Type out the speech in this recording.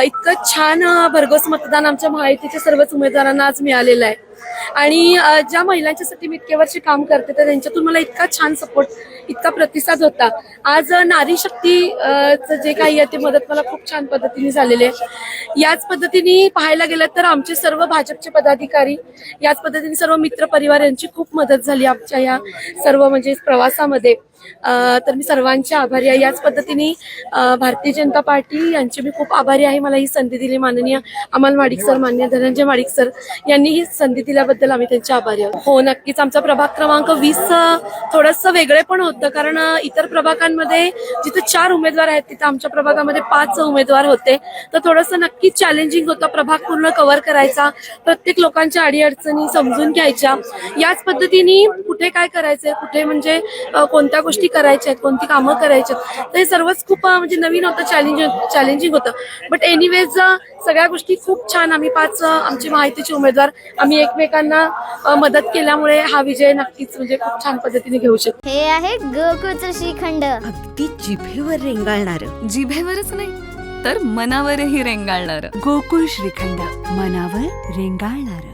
इतकं छान भरघोस मतदान आमच्या महायुतीच्या सर्वच उमेदवारांना आज मिळालेलं आहे. आणि ज्या महिलांच्यासाठी मी इतके वर्ष काम करते तर त्यांच्यातून मला इतका छान सपोर्ट, इतका प्रतिसाद होता. आज नारी शक्ती जे काही आहे ते मदत मला खूप छान पद्धतीने झालेली आहे. याच पद्धतीने पाहायला गेलं तर आमचे सर्व भाजपचे पदाधिकारी, याच पद्धतीने सर्व मित्र परिवार यांची खूप मदत झाली आमच्या या सर्व म्हणजे प्रवासामध्ये. तर मी सर्वांचे आभारी आहे. याच पद्धतीने भारतीय जनता पार्टी यांचे मी खूप आभारी आहे. मला ही संधी दिली माननीय अमल माडिक सर, माननीय धनंजय माडिक सर यांनी ही संधी दिल्याबद्दल आम्ही त्यांचे आभारी आहोत. हो, नक्कीच. आमचा प्रभाग क्रमांक 20 थोडंसं वेगळे पण होतं, कारण इतर प्रभागांमध्ये जिथे 4 उमेदवार आहेत तिथे आमच्या प्रभागामध्ये 5 उमेदवार होते. तर थोडंसं नक्कीच चॅलेंजिंग होतं प्रभाग पूर्ण कव्हर करायचा, प्रत्येक लोकांच्या अडीअडचणी समजून घ्यायच्या. याच पद्धतीने कुठे काय करायचंय, कुठे म्हणजे कोणत्या गोष्टी करायच्या आहेत, कोणती कामं करायची आहेत, तर हे सर्वच खूप म्हणजे नवीन होतं, चॅलेंजिंग होतं. बट एनिवेज सगळ्या गोष्टी खूप छान. आम्ही 5 आमचे माहितीचे उमेदवार आम्ही एकमेकांना मदत केल्यामुळे हा विजय नक्कीच म्हणजे खूप छान पद्धतीने घेऊ शकतो. हे आहे गोकुळचं श्रीखंड, अगदी जिभेवर रेंगाळणार. जिभेवरच नाही तर मनावरही रेंगाळणार. गोकुळ श्रीखंड, मनावर रेंगाळणार.